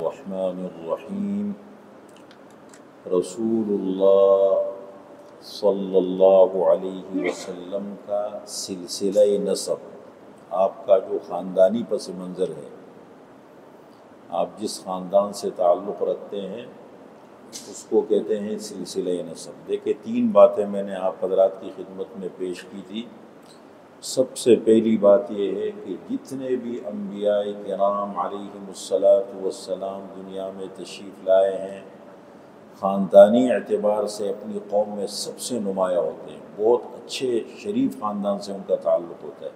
الرحمن الرحیم رسول اللہ صلی اللہ علیہ وسلم کا سلسلہ نسب، آپ کا جو خاندانی پس منظر ہے، آپ جس خاندان سے تعلق رکھتے ہیں اس کو کہتے ہیں سلسلہ نسب۔ دیکھیں، تین باتیں میں نے آپ حضرات کی خدمت میں پیش کی تھی۔ سب سے پہلی بات یہ ہے کہ جتنے بھی انبیاء کرام علیہم السلام دنیا میں تشریف لائے ہیں، خاندانی اعتبار سے اپنی قوم میں سب سے نمایاں ہوتے ہیں، بہت اچھے شریف خاندان سے ان کا تعلق ہوتا ہے۔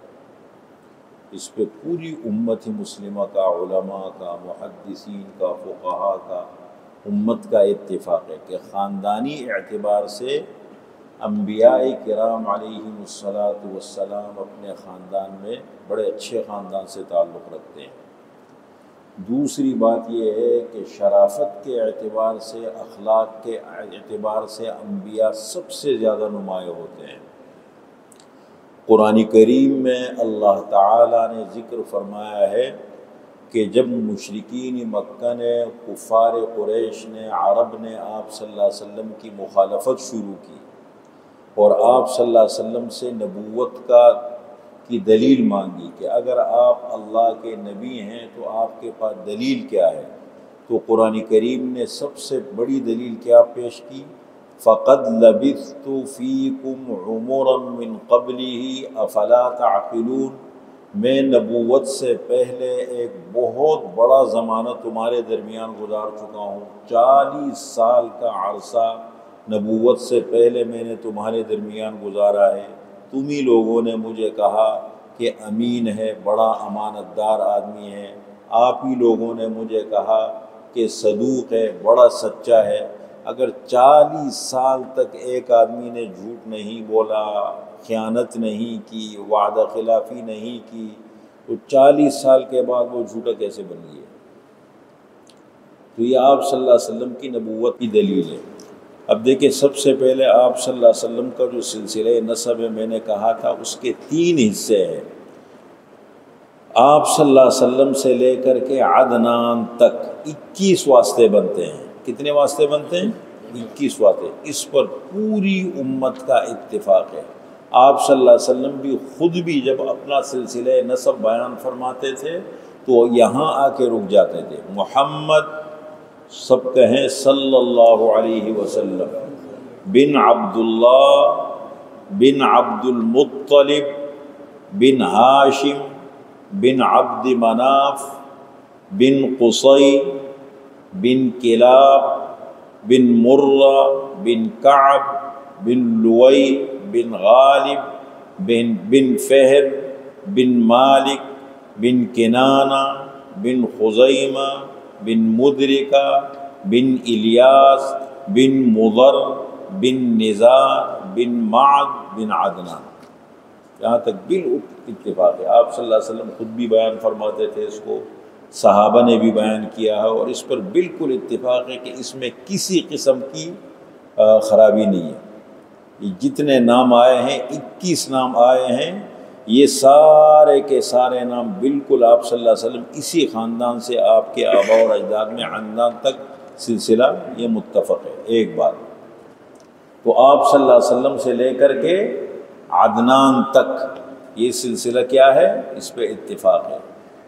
اس پہ پوری امت مسلمہ کا، علماء کا، محدثین کا، فقہاء کا، امت کا اتفاق ہے کہ خاندانی اعتبار سے انبیاء کرام علیہم السلام اپنے خاندان میں بڑے اچھے خاندان سے تعلق رکھتے ہیں۔ دوسری بات یہ ہے کہ شرافت کے اعتبار سے، اخلاق کے اعتبار سے انبیاء سب سے زیادہ نمایاں ہوتے ہیں۔ قرآن کریم میں اللہ تعالیٰ نے ذکر فرمایا ہے کہ جب مشرکین مکہ نے، کفار قریش نے، عرب نے آپ صلی اللہ علیہ وسلم کی مخالفت شروع کی اور آپ صلی اللہ علیہ وسلم سے نبوت کی دلیل مانگی کہ اگر آپ اللہ کے نبی ہیں تو آپ کے پاس دلیل کیا ہے، تو قرآن کریم نے سب سے بڑی دلیل کیا پیش کی؟ فَقَدْ لَبِثْتُ فِيكُمْ عُمُرًا مِّن قَبْلِهِ أَفَلَا تَعْقِلُونَ، میں نبوت سے پہلے ایک بہت بڑا زمانہ تمہارے درمیان گزار چکا ہوں، 40 سال کا عرصہ نبوت سے پہلے میں نے تمہارے درمیان گزارا ہے۔ تم ہی لوگوں نے مجھے کہا کہ امین ہے، بڑا امانت دار آدمی ہے، آپ ہی لوگوں نے مجھے کہا کہ صدوق ہے، بڑا سچا ہے۔ اگر 40 سال تک ایک آدمی نے جھوٹ نہیں بولا، خیانت نہیں کی، وعدہ خلافی نہیں کی، تو 40 سال کے بعد وہ جھوٹا کیسے بن گیا؟ تو یہ آپ صلی اللہ علیہ وسلم کی نبوت کی دلیل ہے۔ اب دیکھیں، سب سے پہلے آپ صلی اللہ علیہ وسلم کا جو سلسلہ نسب ہے، میں نے کہا تھا اس کے 3 حصے ہیں۔ آپ صلی اللہ علیہ وسلم سے لے کر کے عدنان تک 21 واسطے بنتے ہیں۔ کتنے واسطے بنتے ہیں؟ 21 واسطے۔ اس پر پوری امت کا اتفاق ہے۔ آپ صلی اللہ علیہ وسلم بھی خود بھی جب اپنا سلسلہ نسب بیان فرماتے تھے تو یہاں آ کے رک جاتے تھے۔ محمد، سب کہیں صلی اللہ علیہ وسلم، بن عبداللہ، بن عبد المطلب، بن ہاشم، بن عبد مناف، بن قصی، بن کلاب، بن مرہ، بن کعب، بن لوئی، بن غالب، بن فہر، بن مالک، بن کنانہ، بن خزیمہ، بن مدرکہ، بن الیاس، بن مضر، بن نزار، بن معد، بن عدنان، یہاں تک بالاتفاق ہے۔ آپ صلی اللہ علیہ وسلم خود بھی بیان فرماتے تھے اس کو، صحابہ نے بھی بیان کیا ہے، اور اس پر بالکل اتفاق ہے کہ اس میں کسی قسم کی خرابی نہیں ہے۔ یہ جتنے نام آئے ہیں، 21 نام آئے ہیں، یہ سارے کے سارے نام بالکل آپ صلی اللہ علیہ وسلم اسی خاندان سے، آپ کے آباء اور اجداد میں عدنان تک سلسلہ یہ متفق ہے۔ ایک بات تو آپ صلی اللہ علیہ وسلم سے لے کر کے عدنان تک یہ سلسلہ کیا ہے؟ اس پہ اتفاق ہے۔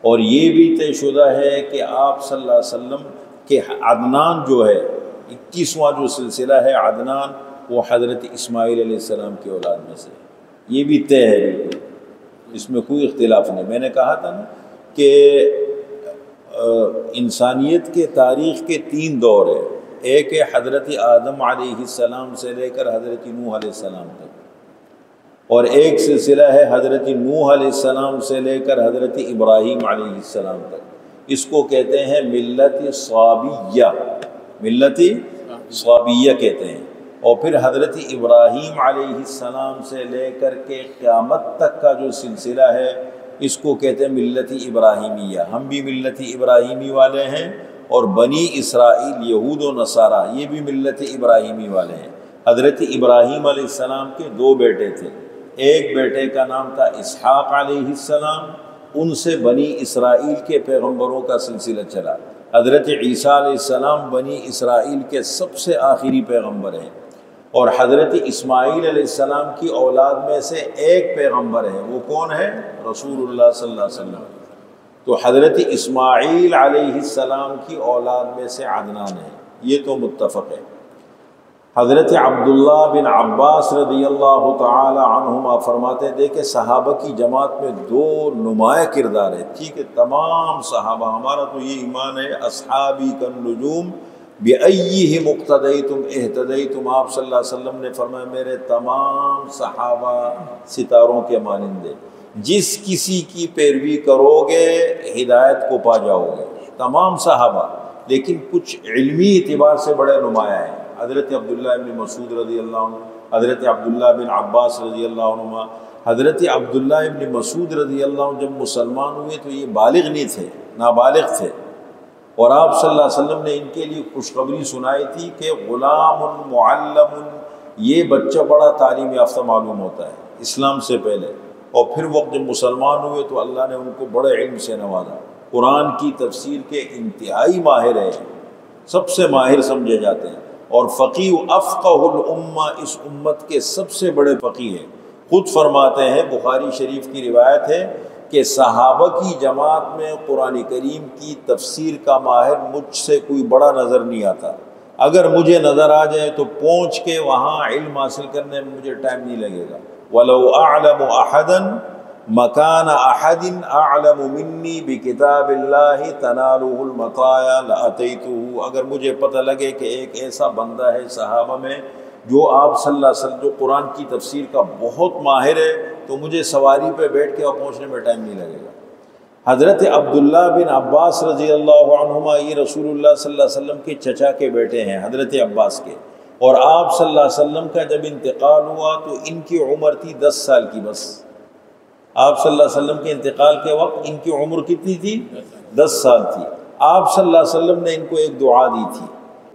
اور یہ بھی طے شدہ ہے کہ آپ صلی اللہ علیہ وسلم کے عدنان جو ہے، 21واں جو سلسلہ ہے عدنان، وہ حضرت اسماعیل علیہ السلام کی اولاد میں سے، یہ بھی طے ہے بالکل، اس میں کوئی اختلاف نہیں۔ میں نے کہا تھا نا کہ انسانیت کے تاریخ کے 3 دور ہیں، ایک ہے حضرت آدم علیہ السلام سے لے کر حضرت نوح علیہ السلام تک، اور ایک سلسلہ ہے حضرت نوح علیہ السلام سے لے کر حضرت ابراہیم علیہ السلام تک۔ اس کو کہتے ہیں ملت صابیہ، ملت صابیہ کہتے ہیں۔ اور پھر حضرت ابراہیم علیہ السلام سے لے کر کے قیامت تک کا جو سلسلہ ہے، اس کو کہتے ہیں ملت ابراہیمیہ۔ ہم بھی ملت ابراہیمی والے ہیں، اور بنی اسرائیل یہود و نصارہ یہ بھی ملت ابراہیمی والے ہیں۔ حضرت ابراہیم علیہ السلام کے 2 بیٹے تھے، ایک بیٹے کا نام تھا اسحاق علیہ السلام، ان سے بنی اسرائیل کے پیغمبروں کا سلسلہ چلا۔ حضرت عیسیٰ علیہ السلام بنی اسرائیل کے سب سے آخری پیغمبر ہیں، اور حضرت اسماعیل علیہ السلام کی اولاد میں سے ایک پیغمبر ہے، وہ کون ہے؟ رسول اللہ صلی اللہ علیہ وسلم۔ تو حضرت اسماعیل علیہ السلام کی اولاد میں سے عدنان ہے، یہ تو متفق ہے۔ حضرت عبداللہ بن عباس رضی اللہ تعالی عنہما فرماتے تھے کہ صحابہ کی جماعت میں دو نمایاں کردار ہے، ٹھیک ہے، تمام صحابہ، ہمارا تو یہ ایمان ہے، اصحابی کالنجوم بِأَيِّهِمْ اقْتَدَيْتُمْ اهْتَدَيْتُمْ، آپ صلی اللہ علیہ وسلم نے فرمایا میرے تمام صحابہ ستاروں کے مانند ہیں، جس کسی کی پیروی کرو گے ہدایت کو پا جاؤ گے، تمام صحابہ۔ لیکن کچھ علمی اعتبار سے بڑے نمایاں ہیں، حضرت عبداللہ بن مسعود رضی اللہ عنہ، حضرت عبداللہ بن عباس رضی اللہ عنہ۔ حضرت عبداللہ بن مسعود رضی اللہ عنہ جب مسلمان ہوئے تو یہ بالغ نہیں تھے، نابالغ تھے، اور آپ صلی اللہ علیہ وسلم نے ان کے لیے خوشخبری سنائی تھی کہ غلام معلم، یہ بچہ بڑا تعلیم یافتہ معلوم ہوتا ہے اسلام سے پہلے، اور پھر وقت جب مسلمان ہوئے تو اللہ نے ان کو بڑے علم سے نوازا، قرآن کی تفسیر کے انتہائی ماہر ہیں، سب سے ماہر سمجھے جاتے ہیں، اور فقیہ افقہ الامہ، اس امت کے سب سے بڑے فقیہ ہیں۔ خود فرماتے ہیں، بخاری شریف کی روایت ہے کہ صحابہ کی جماعت میں قرآن کریم کی تفسیر کا ماہر مجھ سے کوئی بڑا نظر نہیں آتا، اگر مجھے نظر آ جائے تو پہنچ کے وہاں علم حاصل کرنے میں مجھے ٹائم نہیں لگے گا۔ وَلَوْ أَعْلَمُ أَحَدًا مَكَانَ أَحَدٍ أَعْلَمُ مِنِّي بِكِتَابِ اللَّهِ تَنَالُهُ الْمَطَايَا لَأَتَيْتُهُ، اگر مجھے پتہ لگے کہ ایک ایسا بندہ ہے صحابہ میں جو آپ صلی اللہ علیہ وسلم جو قرآن کی تفسیر کا بہت ماہر ہے، تو مجھے سواری پہ بیٹھ کے اور پہنچنے میں ٹائم نہیں لگے گا۔ حضرت عبداللہ بن عباس رضی اللہ عنہما، یہ رسول اللہ صلی اللہ علیہ وسلم کے چچا کے بیٹے ہیں، حضرت عباس کے، اور آپ صلی اللہ علیہ وسلم کا جب انتقال ہوا تو ان کی عمر تھی 10 سال کی بس۔ آپ صلی اللہ علیہ وسلم کے انتقال کے وقت ان کی عمر کتنی تھی؟ 10 سال تھی۔ آپ صلی اللہ علیہ وسلم نے ان کو ایک دعا دی تھی،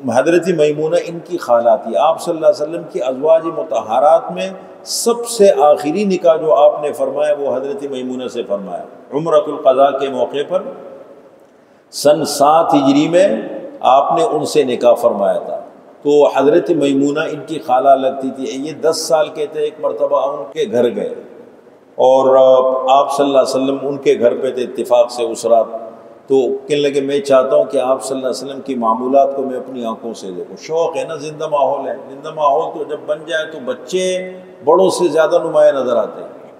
حضرت میمونہ ان کی خالہ تھی۔ آپ صلی اللہ علیہ وسلم کی ازواج مطہرات میں سب سے آخری نکاح جو آپ نے فرمایا وہ حضرت میمونہ سے فرمایا، عمرۃ القضاء کے موقع پر سن 7 ہجری میں آپ نے ان سے نکاح فرمایا تھا۔ تو حضرت میمونہ ان کی خالہ لگتی تھی۔ یہ 10 سال کے تھے، ایک مرتبہ ان کے گھر گئے اور آپ صلی اللہ علیہ وسلم ان کے گھر پہ تھے اتفاق سے اس رات، تو کہنے لگے میں چاہتا ہوں کہ آپ صلی اللہ علیہ وسلم کی معمولات کو میں اپنی آنکھوں سے دیکھوں۔ شوق ہے نا، زندہ ماحول ہے، زندہ ماحول تو جب بن جائے تو بچے بڑوں سے زیادہ نمایاں نظر آتے ہیں۔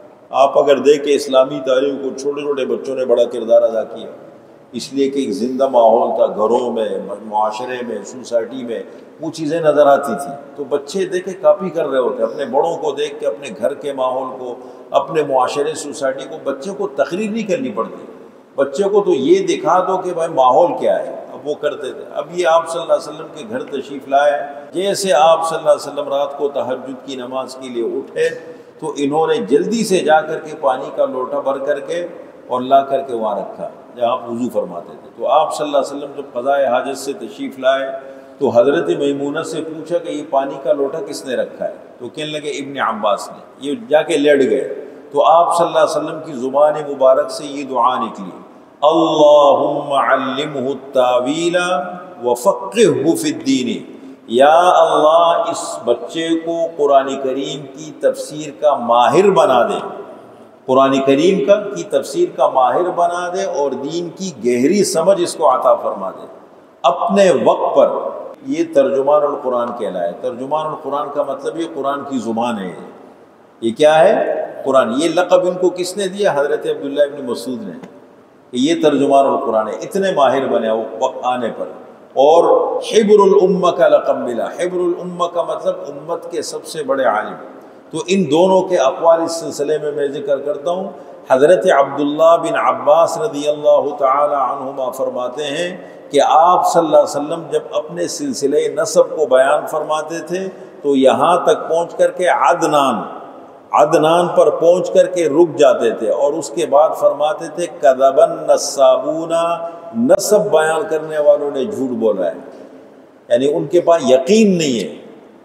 آپ اگر دیکھیں اسلامی تاریخ کو، چھوٹے چھوٹے بچوں نے بڑا کردار ادا کیا، اس لیے کہ ایک زندہ ماحول تھا، گھروں میں، معاشرے میں، سوسائٹی میں وہ چیزیں نظر آتی تھیں، تو بچے دیکھے کاپی کر رہے ہوتے، اپنے بڑوں کو دیکھ کے، اپنے گھر کے ماحول کو، اپنے معاشرے سوسائٹی کو۔ بچے کو تقریر نہیں کرنی پڑتی، بچے کو تو یہ دکھا دو کہ بھائی ماحول کیا ہے، اب وہ کرتے تھے۔ اب یہ آپ صلی اللہ علیہ وسلم کے گھر تشریف لائے، جیسے آپ صلی اللہ علیہ وسلم رات کو تہجد کی نماز کے لیے اٹھے تو انہوں نے جلدی سے جا کر کے پانی کا لوٹا بھر کر کے اور لا کر کے وہاں رکھا جہاں آپ وضو فرماتے تھے۔ تو آپ صلی اللہ علیہ وسلم جب قضائے حاجت سے تشریف لائے تو حضرت میمونہ سے پوچھا کہ یہ پانی کا لوٹا کس نے رکھا ہے؟ تو کہنے لگے ابن عباس نے۔ یہ جا کے لیٹ گئے تو آپ صلی اللہ علیہ وسلم کی زبان مبارک سے یہ دعا نکلی، اللہم علمہ التاویل وفقہہ فی الدین، یا اللہ اس بچے کو قرآن کریم کی تفسیر کا ماہر بنا دے، قرآن کریم کی تفسیر کا ماہر بنا دے اور دین کی گہری سمجھ اس کو عطا فرما دے اپنے وقت پر۔ یہ ترجمان القرآن کہلائے۔ ترجمان القرآن کا مطلب یہ قرآن کی زبان ہے، یہ کیا ہے؟ قرآن۔ یہ لقب ان کو کس نے دیا؟ حضرت عبداللہ ابن مسعود نے، کہ یہ ترجمان القرآن ہے، اتنے ماہر بنے وہ وقت آنے پر۔ اور حبر الامہ کا لقب ملا۔ حبر الامہ کا مطلب امت کے سب سے بڑے عالم۔ تو ان دونوں کے اقوال اس سلسلے میں میں ذکر کرتا ہوں۔ حضرت عبداللہ بن عباس رضی اللہ تعالی عنہما فرماتے ہیں کہ آپ صلی اللہ علیہ وسلم جب اپنے سلسلہ نسب کو بیان فرماتے تھے تو یہاں تک پہنچ کر کے عدنان پر پہنچ کر کے رک جاتے تھے، اور اس کے بعد فرماتے تھے کذبا النسابون، نسب بیان کرنے والوں نے جھوٹ بولا ہے، یعنی ان کے پاس یقین نہیں ہے،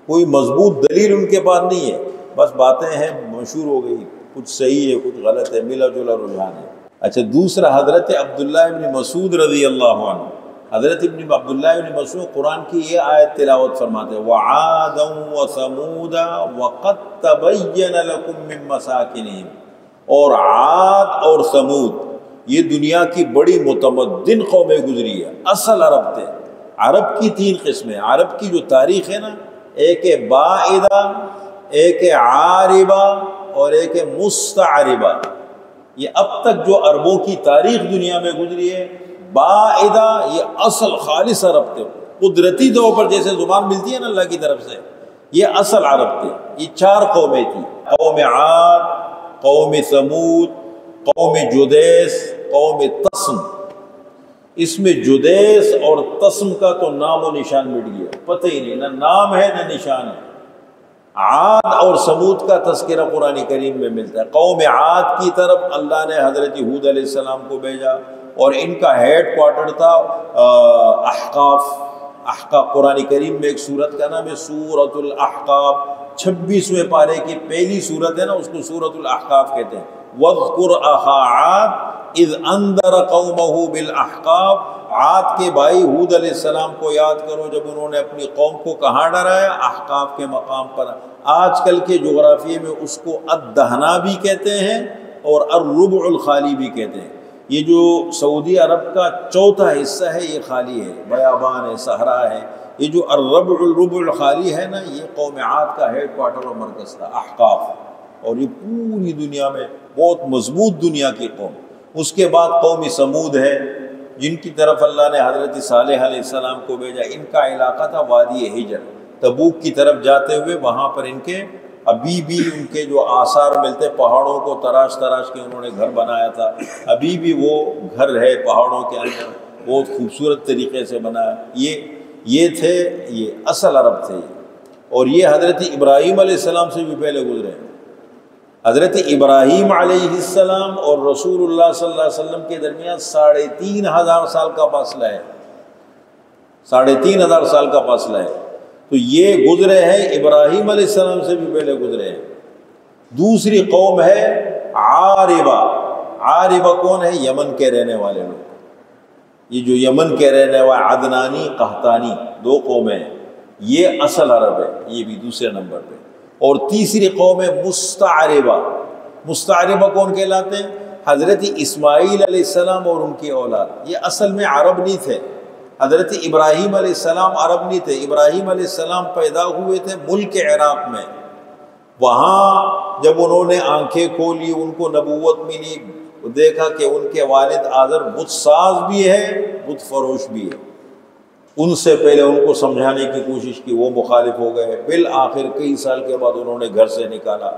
کوئی مضبوط دلیل ان کے پاس نہیں ہے، بس باتیں ہیں، مشہور ہو گئی، کچھ صحیح ہے کچھ غلط ہے، ملا جلا رجحان ہے۔ اچھا، دوسرا حضرت عبداللہ ابن مسعود رضی اللہ عنہ، حضرت ابن عبداللہ ابن مسعود قرآن کی یہ آیت تلاوت فرماتے ہیں وَعَادًا وَثَمُودًا وَقَدْ تَبَيَّنَ لَكُم مِّن مَّسَاكِنِهِمْ، اور عاد اور ثمود یہ دنیا کی بڑی متمدن قومیں گزری ہے، اصل عرب تھے۔ عرب کی 3 قسمیں، عرب کی جو تاریخ ہے نا، ایک ہے باعدہ، ایک ہے عاربہ اور ایک ہے مستعربہ۔ یہ اب تک جو عربوں کی تاریخ دنیا میں گزری ہے، باعدہ یہ اصل خالص عرب تھے، قدرتی طور پر جیسے زبان ملتی ہے نا اللہ کی طرف سے، یہ اصل عرب تھے۔ یہ 4 قومیں تھیں، قوم عاد، قوم ثمود، قوم جدیس، قوم تسم۔ اس میں جدیس اور تسم کا تو نام و نشان مٹ گیا، پتہ ہی نہیں، نہ نام ہے نہ نشان ہے۔ عاد اور ثمود کا تذکرہ قرآن کریم میں ملتا ہے۔ قوم عاد کی طرف اللہ نے حضرت ہود علیہ السلام کو بھیجا، اور ان کا ہیڈ کوارٹر تھا احقاف۔ احقاف قرآن کریم میں ایک سورت کا نام ہے سورۃ الاحقاف، 26ویں پارے کی پہلی سورت ہے نا، اس کو سورۃ الاحقاف کہتے ہیں۔ وَاذْكُرْ أَخَا عَادٍ إِذْ أَنذَرَ قَوْمَهُ بِالْأَحْقَافِ، عاد کے بھائی ہود علیہ السلام کو یاد کرو جب انہوں نے اپنی قوم کو کہاں ڈرایا، احقاف کے مقام پر۔ آج کل کے جغرافیے میں اس کو الدہنا بھی کہتے ہیں اور الربع الخالی بھی کہتے ہیں۔ یہ جو سعودی عرب کا 4تھا حصہ ہے یہ خالی ہے، بیابان ہے، صحرا ہے۔ یہ جو الربع الخالی ہے نا، یہ قوم عاد کا ہیڈ کوارٹر اور مرکز تھا، احقاف۔ اور یہ پوری دنیا میں بہت مضبوط دنیا کی قوم۔ اس کے بعد قوم ثمود ہے، جن کی طرف اللہ نے حضرت صالح علیہ السلام کو بھیجا۔ ان کا علاقہ تھا وادی حجر، تبوک کی طرف جاتے ہوئے وہاں پر ان کے ابھی بھی ان کے جو آثار ملتے، پہاڑوں کو تراش تراش کے انہوں نے گھر بنایا تھا، ابھی بھی وہ گھر ہے پہاڑوں کے اندر، بہت خوبصورت طریقے سے بنایا۔ یہ تھے، یہ اصل عرب تھے۔ اور یہ حضرت ابراہیم علیہ السلام سے بھی پہلے گزرے ہیں۔ حضرت ابراہیم علیہ السلام اور رسول اللہ صلی اللہ علیہ وسلم کے درمیان 3500 سال کا فاصلہ ہے، 3500 سال کا فاصلہ ہے۔ تو یہ گزرے ہیں ابراہیم علیہ السلام سے بھی پہلے گزرے ہیں۔ دوسری قوم ہے عاربہ۔ عاربہ کون ہے؟ یمن کے رہنے والے لوگ۔ یہ جو یمن کے رہنے والے عدنانی، قحطانی 2 قومیں ہیں، یہ اصل عرب ہے، یہ بھی دوسرے نمبر پہ۔ اور تیسری قوم ہے مستعربہ۔ مستعربہ کون کہلاتے ہیں؟ حضرت اسماعیل علیہ السلام اور ان کی اولاد۔ یہ اصل میں عرب نہیں تھے، حضرت ابراہیم علیہ السلام عرب نہیں تھے۔ ابراہیم علیہ السلام پیدا ہوئے تھے ملک عراق میں۔ وہاں جب انہوں نے آنکھیں کھولی، ان کو نبوت ملی، دیکھا کہ ان کے والد آزر بت ساز بھی ہے، بت فروش بھی ہے۔ ان سے پہلے ان کو سمجھانے کی کوشش کی، وہ مخالف ہو گئے۔ بالآخر کئی سال کے بعد انہوں نے گھر سے نکالا۔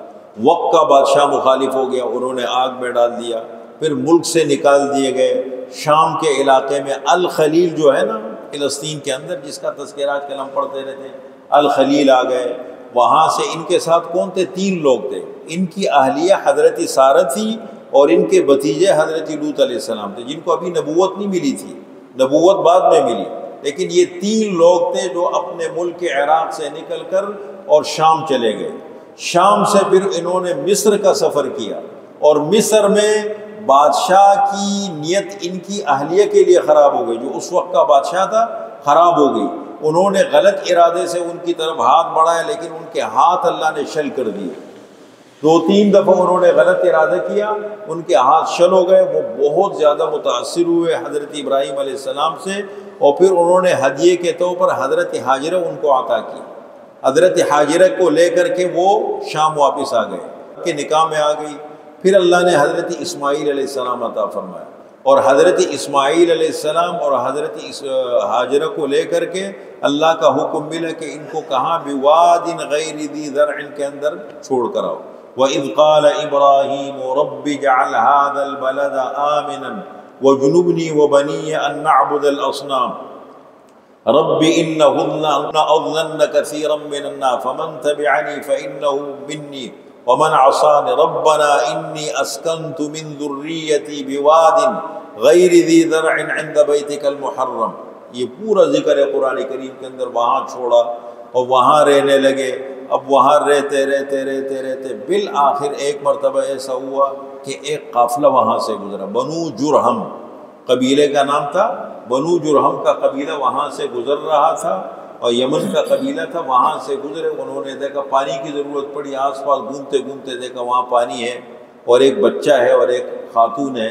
وقت کا بادشاہ مخالف ہو گیا، انہوں نے آگ میں ڈال دیا، پھر ملک سے نکال دیے گئے۔ شام کے علاقے میں الخلیل جو ہے نا فلسطین کے اندر، جس کا تذکرہ آج کل ہم پڑھتے رہتے ہیں، الخلیل آ گئے۔ وہاں سے ان کے ساتھ کون تھے؟ 3 لوگ تھے۔ ان کی اہلیہ حضرت سارہ تھی اور ان کے بھتیجے حضرت لوط علیہ السلام تھے، جن کو ابھی نبوت نہیں ملی تھی، نبوت بعد میں ملی۔ لیکن یہ 3 لوگ تھے جو اپنے ملک عراق سے نکل کر اور شام چلے گئے۔ شام سے پھر انہوں نے مصر کا سفر کیا، اور مصر میں بادشاہ کی نیت ان کی اہلیہ کے لیے خراب ہو گئی، جو اس وقت کا بادشاہ تھا خراب ہو گئی۔ انہوں نے غلط ارادے سے ان کی طرف ہاتھ بڑھایا، لیکن ان کے ہاتھ اللہ نے شل کر دیے۔ 2-3 دفعہ انہوں نے غلط ارادہ کیا، ان کے ہاتھ شل ہو گئے۔ وہ بہت زیادہ متاثر ہوئے حضرت ابراہیم علیہ السلام سے، اور پھر انہوں نے ہدیے کے طور پر حضرت حاجرہ ان کو عطا کی۔ حضرت حاجرہ کو لے کر کے وہ شام واپس آ گئے، کہ نکاح میں آ گئی۔ پھر اللہ نے حضرت اسماعیل علیہ السلام عطا فرمایا، اور حضرت اسماعیل علیہ السلام اور حضرت حاجرہ کو لے کر کے اللہ کا حکم ملا کہ ان کو کہاں بواد غیر ذی زرع کے اندر چھوڑ کر آؤ۔ وَإِذْ قَالَ إِبْرَاهِيمُ رَبِّ اجْعَلْ هَذَا الْبَلَدَ آمِنًا وَاجْنُبْنِي وَبَنِيَّ أَن نَّعْبُدَ الْأَصْنَامَ رَبِّ إِنَّهُنَّ أَضْلَلْنَ كَثِيرًا مِّنَ النَّاسِ فَمَن تَبِعَنِي فَإِنَّهُ مِنِّي وَمَنْ عَصَانِ رَبَّنَا إِنِّي أَسْكَنْتُ مِنْ ذُرِّيَّتِي بِوَادٍ غَيْرِ ذِي زَرْعٍ عِندَ بَيْتِكَ الْمُحَرَّمِ۔ یہ پورا ذکر ہے قرآن کریم کے اندر۔ وہاں چھوڑا اور وہاں رہنے لگے۔ اب وہاں رہتے بالآخر ایک مرتبہ ایسا ہوا کہ ایک قافلہ وہاں سے گزرا، بنو جرہم قبیلے کا نام تھا، بنو جرہم کا قبیلہ وہاں سے گزر رہا تھا اور یمن کا قبیلہ تھا وہاں سے گزرے، انہوں نے دیکھا پانی کی ضرورت پڑی، آس پاس گھومتے گھومتے دیکھا وہاں پانی ہے اور ایک بچہ ہے اور ایک خاتون ہے،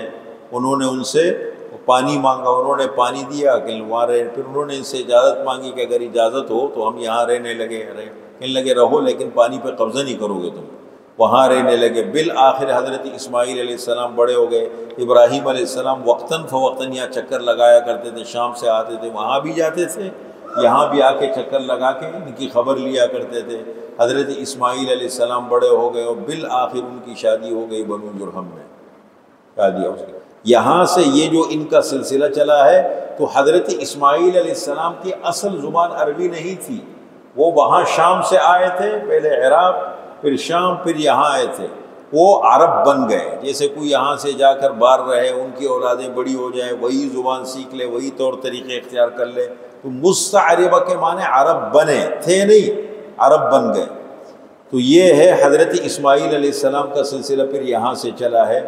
انہوں نے ان سے پانی مانگا، انہوں نے پانی دیا کہ وہاں رہے، پھر انہوں نے ان سے اجازت مانگی کہ اگر اجازت ہو تو ہم یہاں رہنے لگے، کہنے لگے رہو لیکن پانی پہ قبضہ نہیں کرو گے تم، وہاں رہنے لگے۔ بالآخر حضرت اسماعیل علیہ السلام بڑے ہو گئے، ابراہیم علیہ السلام وقتاً فوقتاً یہاں چکر لگایا کرتے تھے، شام سے آتے تھے وہاں بھی جاتے تھے، یہاں بھی آ کے چکر لگا کے ان کی خبر لیا کرتے تھے۔ حضرت اسماعیل علیہ السلام بڑے ہو گئے اور بالآخر ان کی شادی ہو گئی بنو جرہم میں، شادی ہو گئی۔ یہاں سے یہ جو ان کا سلسلہ چلا ہے، تو حضرت اسماعیل علیہ السلام کی اصل زبان عربی نہیں تھی، وہ وہاں شام سے آئے تھے، پہلے عراق پھر شام پھر یہاں آئے تھے، وہ عرب بن گئے۔ جیسے کوئی یہاں سے جا کر باہر رہے، ان کی اولادیں بڑی ہو جائیں، وہی زبان سیکھ لے، وہی طور طریقے اختیار کر لے، تو مستعربہ کے معنی عرب بنے تھے نہیں، عرب بن گئے۔ تو یہ ہے حضرت اسماعیل علیہ السلام کا سلسلہ، پھر یہاں سے چلا ہے۔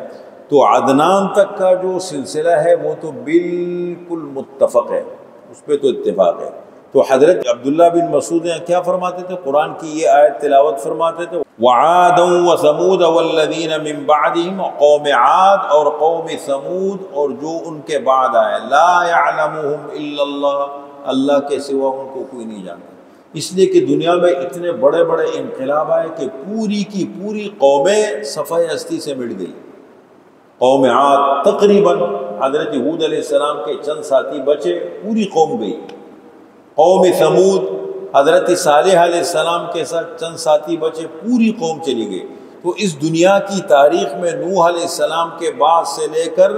تو عدنان تک کا جو سلسلہ ہے وہ تو بالکل متفق ہے، اس پہ تو اتفاق ہے۔ تو حضرت عبداللہ بن مسعود کیا فرماتے تھے، قرآن کی یہ آیت تلاوت فرماتے تھے، وَعَادًا وَثَمُودَ وَالَّذِينَ مِن بَعْدِهِمْ، قوم عاد اور قوم ثمود اور جو ان کے بعد آئے، لا يعلمهم الا اللہ، اللہ کے سوا ان کو کوئی نہیں جانتا۔ اس لیے کہ دنیا میں اتنے بڑے بڑے انقلاب آئے کہ پوری کی پوری قومیں صفحہ ہستی سے مٹ گئی۔ قوم عاد تقریباً حضرت ہود علیہ السلام کے چند ساتھی بچے، پوری قوم گئی۔ قوم ثمود حضرت صالح علیہ السلام کے ساتھ چند ساتھی بچے، پوری قوم چلی گئی۔ تو اس دنیا کی تاریخ میں نوح علیہ السلام کے بعد سے لے کر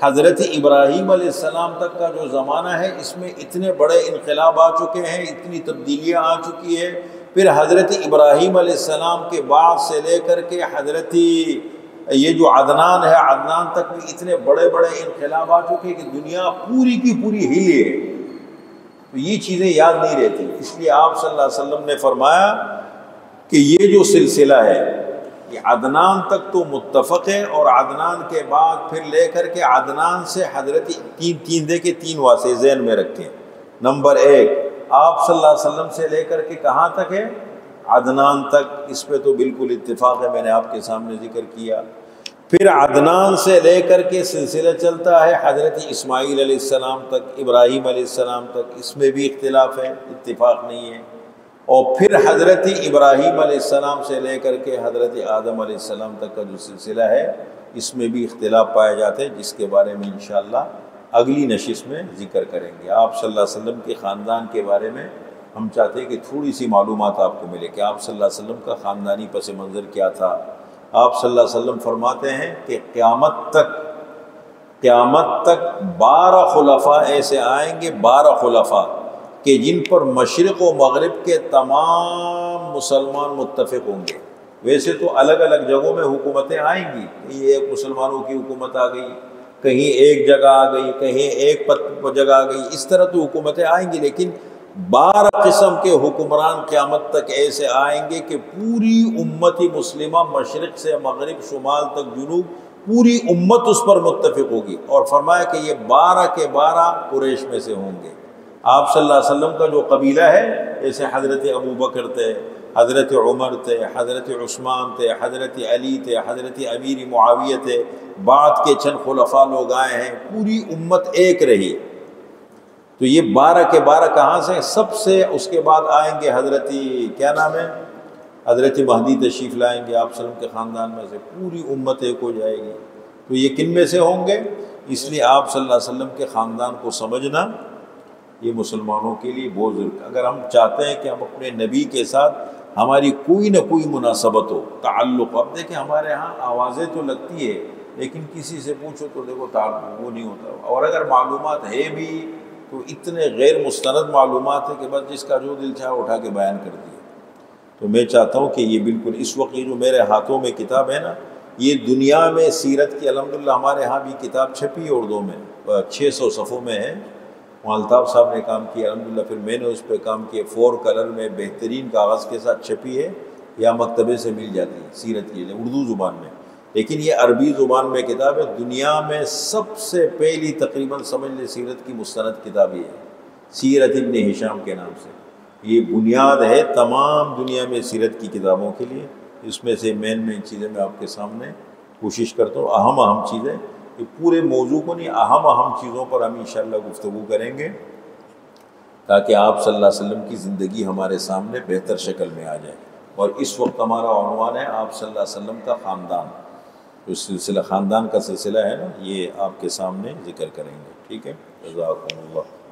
حضرت ابراہیم علیہ السلام تک کا جو زمانہ ہے، اس میں اتنے بڑے انقلاب آ چکے ہیں، اتنی تبدیلیاں آ چکی ہیں۔ پھر حضرت ابراہیم علیہ السلام کے بعد سے لے کر کے حضرت یہ جو عدنان ہے، عدنان تک بھی اتنے بڑے بڑے انقلاب آ چکے ہیں کہ دنیا پوری کی پوری ہلی ہے۔ تو یہ چیزیں یاد نہیں رہتی، اس لیے آپ صلی اللہ علیہ وسلم نے فرمایا کہ یہ جو سلسلہ ہے یہ عدنان تک تو متفق ہے، اور عدنان کے بعد پھر لے کر کے عدنان سے حضرت تین واسطے ذہن میں رکھیں۔ نمبر 1 آپ صلی اللہ علیہ وسلم سے لے کر کے کہاں تک ہے، عدنان تک، اس پہ تو بالکل اتفاق ہے، میں نے آپ کے سامنے ذکر کیا۔ پھر عدنان سے لے کر کے سلسلہ چلتا ہے حضرت اسماعیل علیہ السلام تک، ابراہیم علیہ السلام تک، اس میں بھی اختلاف ہے، اتفاق نہیں ہے۔ اور پھر حضرت ابراہیم علیہ السلام سے لے کر کے حضرت آدم علیہ السلام تک کا جو سلسلہ ہے، اس میں بھی اختلاف پائے جاتے ہیں، جس کے بارے میں انشاءاللہ اگلی نشست میں ذکر کریں گے۔ آپ صلی اللہ علیہ وسلم کے خاندان کے بارے میں ہم چاہتے ہیں کہ تھوڑی سی معلومات آپ کو ملے کہ آپ صلی اللہ علیہ وسلم کا خاندانی پس منظر کیا تھا۔ آپ صلی اللہ علیہ وسلم فرماتے ہیں کہ قیامت تک 12 خلفاء ایسے آئیں گے، 12 خلفاء کہ جن پر مشرق و مغرب کے تمام مسلمان متفق ہوں گے۔ ویسے تو الگ الگ جگہوں میں حکومتیں آئیں گی، کہیں ایک مسلمانوں کی حکومت آ گئی، کہیں ایک جگہ آ گئی، کہیں ایک جگہ آ گئی، اس طرح تو حکومتیں آئیں گی، لیکن 12 قسم کے حکمران قیامت تک ایسے آئیں گے کہ پوری امت مسلمہ، مشرق سے مغرب، شمال تک جنوب، پوری امت اس پر متفق ہوگی۔ اور فرمایا کہ یہ 12 کے 12 قریش میں سے ہوں گے۔ آپ صلی اللہ علیہ وسلم کا جو قبیلہ ہے، جیسے حضرت ابو بکر تھے، حضرت عمر تھے، حضرت عثمان تھے، حضرت علی تھے، حضرت امیر معاویہ تھے، بعد کے چند خلفاء لوگ آئے ہیں، پوری امت ایک رہی۔ تو یہ 12 کے 12 کہاں سے؟ سب سے اس کے بعد آئیں گے حضرت کیا نام ہے، حضرت مہدی تشریف لائیں گے آپ صلی اللہ علیہ وسلم کے خاندان میں سے، پوری امت ایک ہو جائے گی۔ تو یہ کن میں سے ہوں گے؟ اس لیے آپ صلی اللہ علیہ وسلم کے خاندان کو سمجھنا یہ مسلمانوں کے لیے بہت ضروری ہے۔ اگر ہم چاہتے ہیں کہ ہم اپنے نبی کے ساتھ ہماری کوئی نہ کوئی مناسبت ہو، تعلق، اب دیکھیں ہمارے ہاں آوازیں تو لگتی ہے، لیکن کسی سے پوچھو تو دیکھو تعلق وہ نہیں ہوتا، اور اگر معلومات ہے بھی تو اتنے غیر مستند معلومات ہے کہ بس جس کا جو دل چاہے اٹھا کے بیان کر دیا۔ تو میں چاہتا ہوں کہ یہ بالکل اس وقت یہ جو میرے ہاتھوں میں کتاب ہے نا، یہ دنیا میں سیرت کی الحمدللہ ہمارے ہاں بھی کتاب چھپی ہے اردو میں، 600 صفحوں میں ہے، الطاف صاحب نے کام کیا الحمدللہ، پھر میں نے اس پہ کام کیا، 4 کلر میں بہترین کاغذ کے ساتھ چھپی ہے، یا مکتبے سے مل جاتی ہے سیرت کی اردو زبان میں۔ لیکن یہ عربی زبان میں کتاب ہے. دنیا میں سب سے پہلی تقریباً سمجھ لیں سیرت کی مستند کتاب یہ ہے، سیرت ابن ہشام کے نام سے. یہ بنیاد ہے تمام دنیا میں سیرت کی کتابوں کے لیے. اس میں سے مین چیزیں میں آپ کے سامنے کوشش کرتا ہوں، اہم چیزیں. یہ پورے موضوع کو نہیں، اہم چیزوں پر ہم انشاءاللہ گفتگو کریں گے تاکہ آپ صلی اللہ علیہ وسلم کی زندگی ہمارے سامنے بہتر شکل میں آ جائے. اور اس وقت ہمارا عنوان ہے آپ صلی اللہ علیہ وسلم کا خاندان. جو سلسلہ خاندان کا سلسلہ ہے نا، یہ آپ کے سامنے ذکر کریں گے. ٹھیک ہے، جزاکم اللہ.